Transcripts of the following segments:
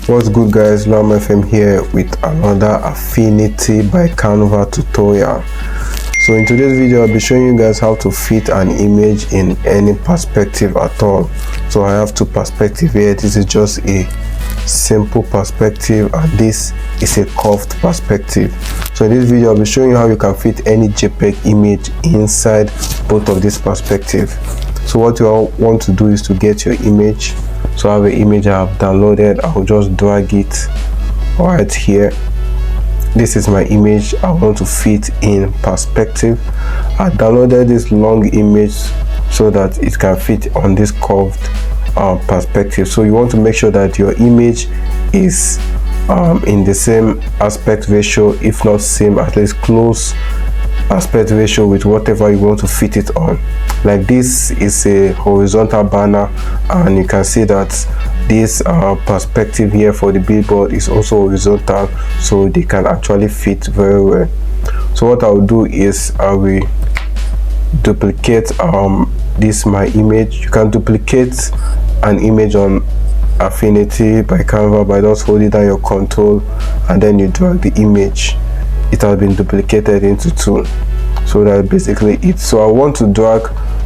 What's good, guys? Luhamfm here with another Affinity by Canva tutorial. So in today's video I'll be showing you guys how to fit an image in any perspective at all. So I have two perspectives here. This is just a simple perspective and this is a curved perspective. So in this video I'll be showing you how you can fit any JPEG image inside both of these perspectives. So what you all want to do is to get your image. So I have an image I have downloaded. I'll just drag it right here. This is my image I want to fit in perspective. I downloaded this long image so that it can fit on this curved perspective. So you want to make sure that your image is in the same aspect ratio, if not same, at least close aspect ratio with whatever you want to fit it on. Like this is a horizontal banner and you can see that this perspective here for the billboard is also horizontal, so they can actually fit very well. So what I'll do is I will duplicate this my image. You can duplicate an image on Affinity by Canva by just holding down your control and then you drag the image. It has been duplicated into two. So that's basically it. So I want to drag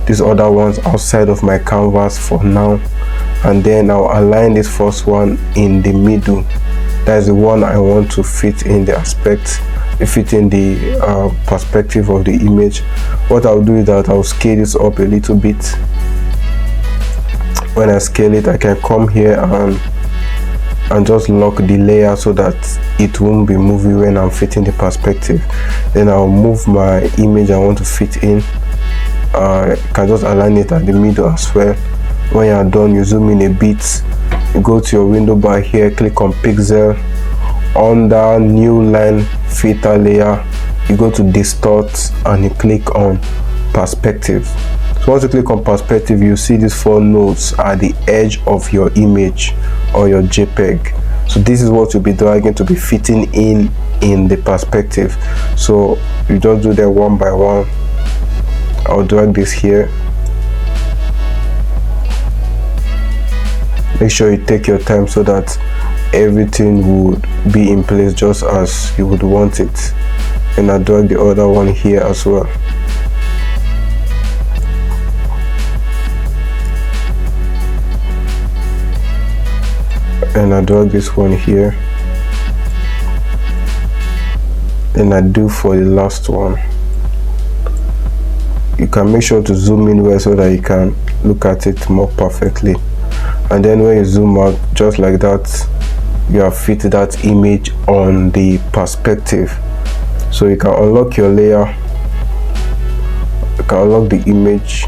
these other ones outside of my canvas for now, and then I'll align this first one in the middle. That's the one I want to fit in the aspect, fit in the perspective of the image. What I'll do is that I'll scale this up a little bit. When I scale it, I can come here and just lock the layer so that it won't be moving when I'm fitting the perspective. Then I'll move my image I want to fit in. I can just align it at the middle as well. When you're done, you zoom in a bit, you go to your window bar here, click on pixel, under new line filter layer, you go to distort and you click on perspective. So once you click on perspective, you see these four nodes at the edge of your image or your JPEG. So this is what you'll be dragging to be fitting in the perspective. So you just do them one by one. I'll drag this here. Make sure you take your time so that everything would be in place just as you would want it. And I'll drag the other one here as well. And I drag this one here, and I do for the last one. You can make sure to zoom in well so that you can look at it more perfectly, and then when you zoom out just like that, you have fit that image on the perspective. So you can unlock your layer, you can unlock the image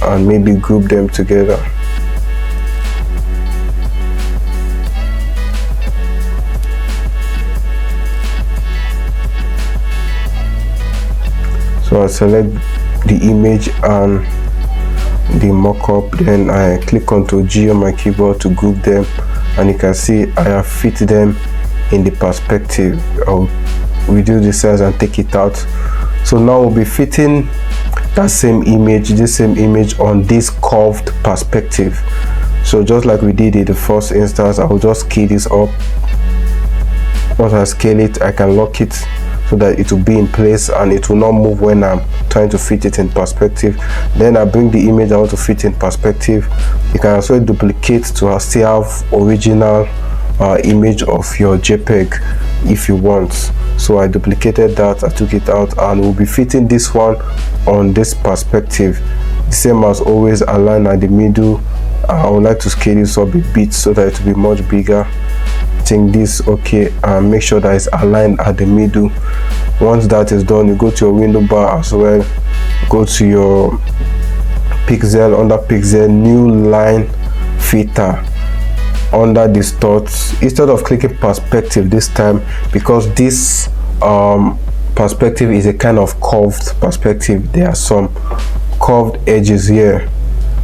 and maybe group them together. So I select the image and the mockup, then I click on G on my keyboard to group them, and you can see I have fit them in the perspective. I'll reduce the size and take it out. So now we'll be fitting that same image, this same image on this curved perspective. So just like we did in the first instance, I will just scale this up. Once I scale it, I can lock it so that it will be in place and it will not move when I'm trying to fit it in perspective. Then I bring the image I want to fit in perspective. You can also duplicate to still have original image of your JPEG if you want. So I duplicated that, I took it out, and we'll be fitting this one on this perspective. The same as always, align at the middle. I would like to scale this up a bit so that it will be much bigger. Think this okay, and make sure that it's aligned at the middle. Once that is done, you go to your window bar as well, go to your pixel, under pixel, new line filter, under distort. Instead of clicking perspective this time, because this perspective is a kind of curved perspective, there are some curved edges here,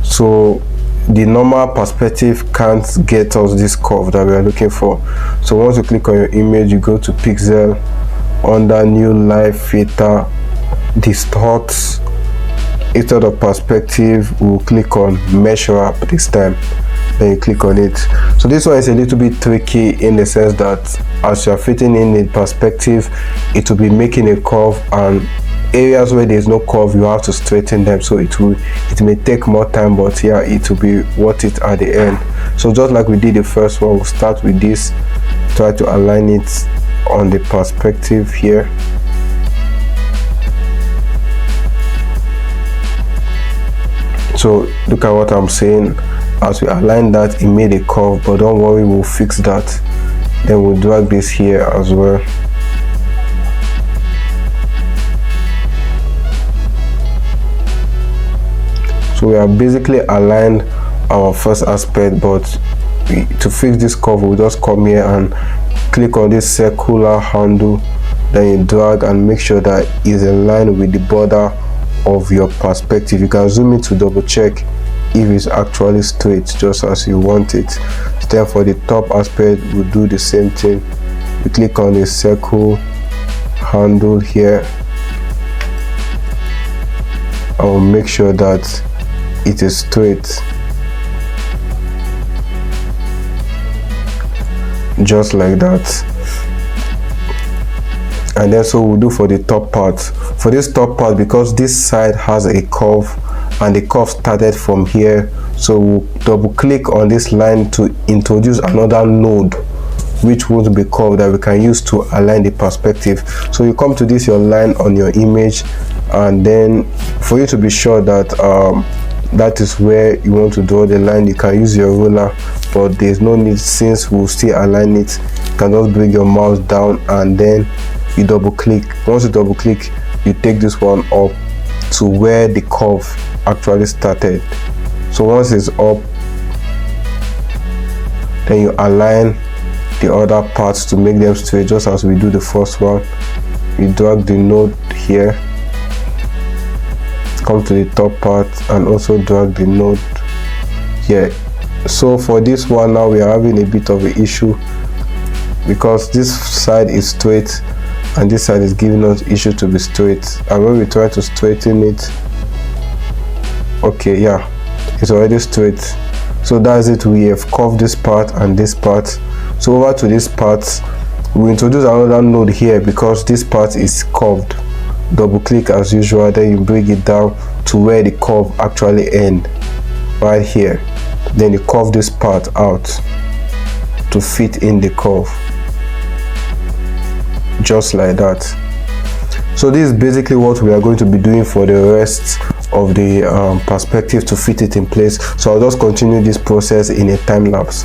so the normal perspective can't get us this curve that we are looking for. So once you click on your image, you go to pixel, under new line filter, distort. Instead of perspective, we'll click on mesh wrap this time. then you click on it. So this one is a little bit tricky in the sense that as you are fitting in the perspective, it will be making a curve, and areas where there's no curve you have to straighten them, so it may take more time, but yeah, it will be worth it at the end. So just like we did the first one, we'll start with this, try to align it on the perspective here. So look at what I'm saying, as we align that, it made a curve, but don't worry, we'll fix that. Then we'll drag this here as well. So we have basically aligned our first aspect, but to fix this curve, we'll just come here and click on this circular handle, then you drag and make sure that it's in line with the border of your perspective. You can zoom in to double check if it's actually straight, just as you want it. Then for the top aspect, we'll do the same thing. We click on the circle handle here. I'll make sure that it is straight, just like that. And then so we'll do for the top part. For this top part, because this side has a curve and the curve started from here, so we'll double click on this line to introduce another node which won't be curved, that we can use to align the perspective. So you come to this, your line on your image, and then for you to be sure that that is where you want to draw the line, you can use your ruler, but there's no need, since we'll still align it. You can just bring your mouse down and then you double click. Once you double click, you take this one up to where the curve actually started. So once it's up, then you align the other parts to make them straight, just as we do the first one. You drag the node here, come to the top part, and also drag the node here. So for this one now, we are having a bit of an issue because this side is straight and this side is giving us issue to be straight, and when we try to straighten it, okay, yeah, it's already straight. So that's it, we have curved this part and this part. So over to this part, we introduce another node here because this part is curved. Double click as usual, then you bring it down to where the curve actually ends, right here. Then you curve this part out to fit in the curve, just like that. So this is basically what we are going to be doing for the rest of the perspective to fit it in place. So I'll just continue this process in a time lapse.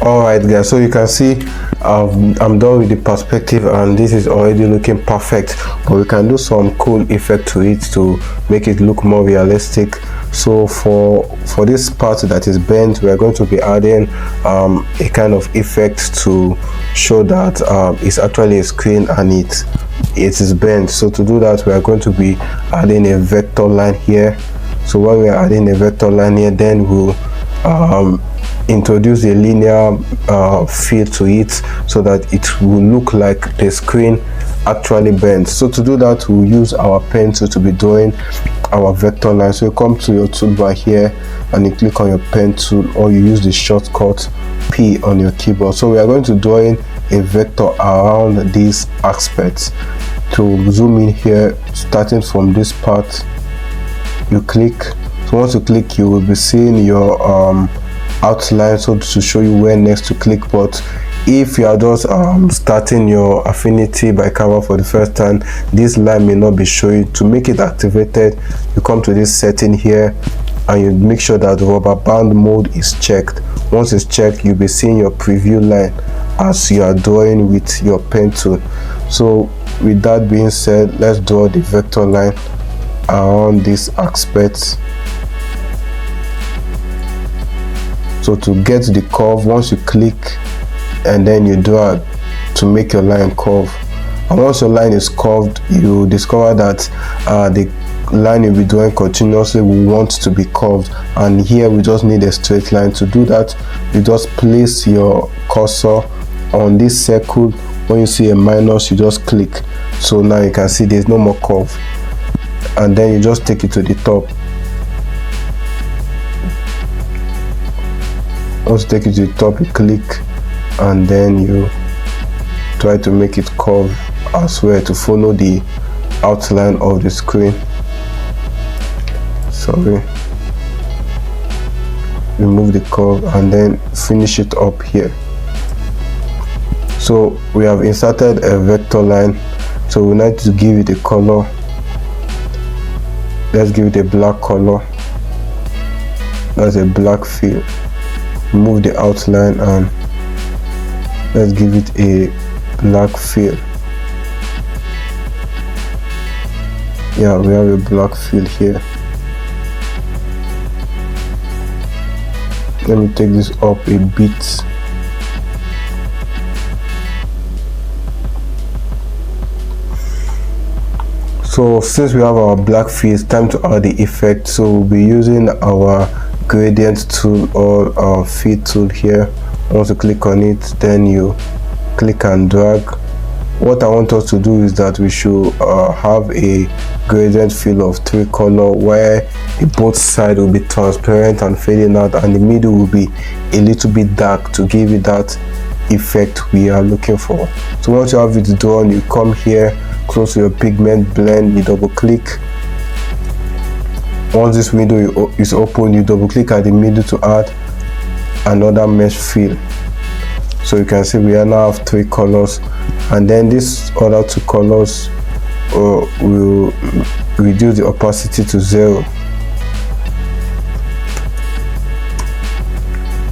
Alright guys, so you can see I'm done with the perspective and this is already looking perfect, but we can do some cool effect to it to make it look more realistic. So for this part that is bent, we are going to be adding a kind of effect to show that it's actually a screen and it is bent. So to do that, we are going to be adding a vector line here. So when we are adding a vector line here, then we'll introduce a linear fill to it so that it will look like the screen actually bent. So to do that, we'll use our pencil to be drawing our vector line. So you come to your toolbar here and you click on your pen tool, or you use the shortcut P on your keyboard. So we are going to draw in a vector around these aspects. To zoom in here, starting from this part, you click. So once you click, you will be seeing your outline, so to show you where next to click. But if you are just starting your Affinity by Canva for the first time, this line may not be showing. To make it activated, you come to this setting here and you make sure that the rubber band mode is checked. Once it's checked, you'll be seeing your preview line as you are drawing with your pen tool. So with that being said, let's draw the vector line around this aspect. So to get the curve, once you click and then you drag to make your line curve, and once your line is curved, you discover that the line you'll be drawing continuously will want to be curved, and here we just need a straight line. To do that, you just place your cursor on this circle. When you see a minus, you just click. So now you can see there's no more curve, and then you just take it to the top. Once you take it to the top, you click, and then you try to make it curve as well to follow the outline of the screen. Sorry, remove the curve and then finish it up here. So we have inserted a vector line, so we need to give it a color. Let's give it a black color. That's a black fill. Remove the outline and let's give it a black fill. Yeah, we have a black fill here. Let me take this up a bit. So since we have our black fill, it's time to add the effect. So we'll be using our gradient tool or our feed tool here. Once you click on it, then you click and drag. What I want us to do is that we should have a gradient fill of 3 color, where the both side will be transparent and fading out, and the middle will be a little bit dark to give it that effect we are looking for. So once you have it done, you come here close to your pigment blend, you double click. Once this window is open, you double click at the middle to add another mesh fill. So you can see we now have 3 colors, and then these other 2 colors will reduce the opacity to 0.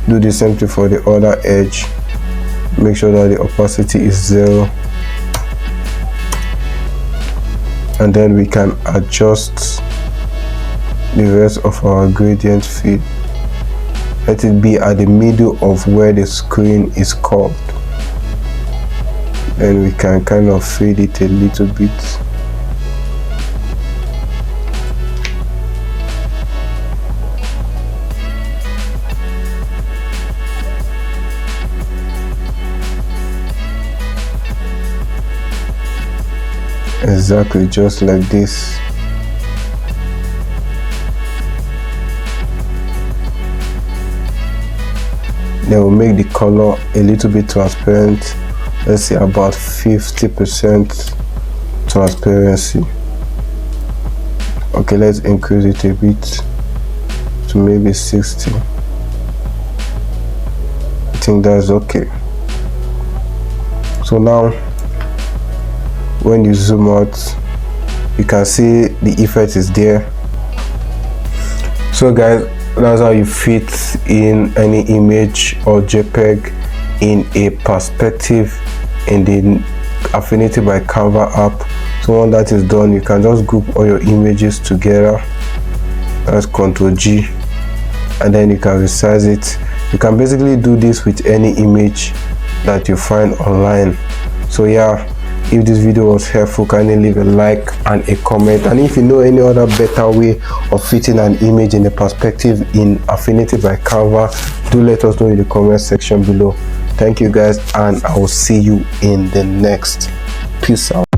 Do the same thing for the other edge. Make sure that the opacity is 0, and then we can adjust the rest of our gradient fill. Let it be at the middle of where the screen is curved. Then we can kind of fade it a little bit. Exactly, just like this. Then we'll make the color a little bit transparent. Let's say about 50% transparency. Okay, let's increase it a bit to maybe 60. I think that's okay. So now when you zoom out, you can see the effect is there. So guys, that's how you fit in any image or JPEG in a perspective in the Affinity by Canva app. So when that is done, you can just group all your images together. That's Ctrl G, and then you can resize it. You can basically do this with any image that you find online. So yeah, if this video was helpful, kindly leave a like and a comment, and if you know any other better way of fitting an image in a perspective in Affinity by Canva, do let us know in the comment section below. Thank you guys, and I will see you in the next. Peace out.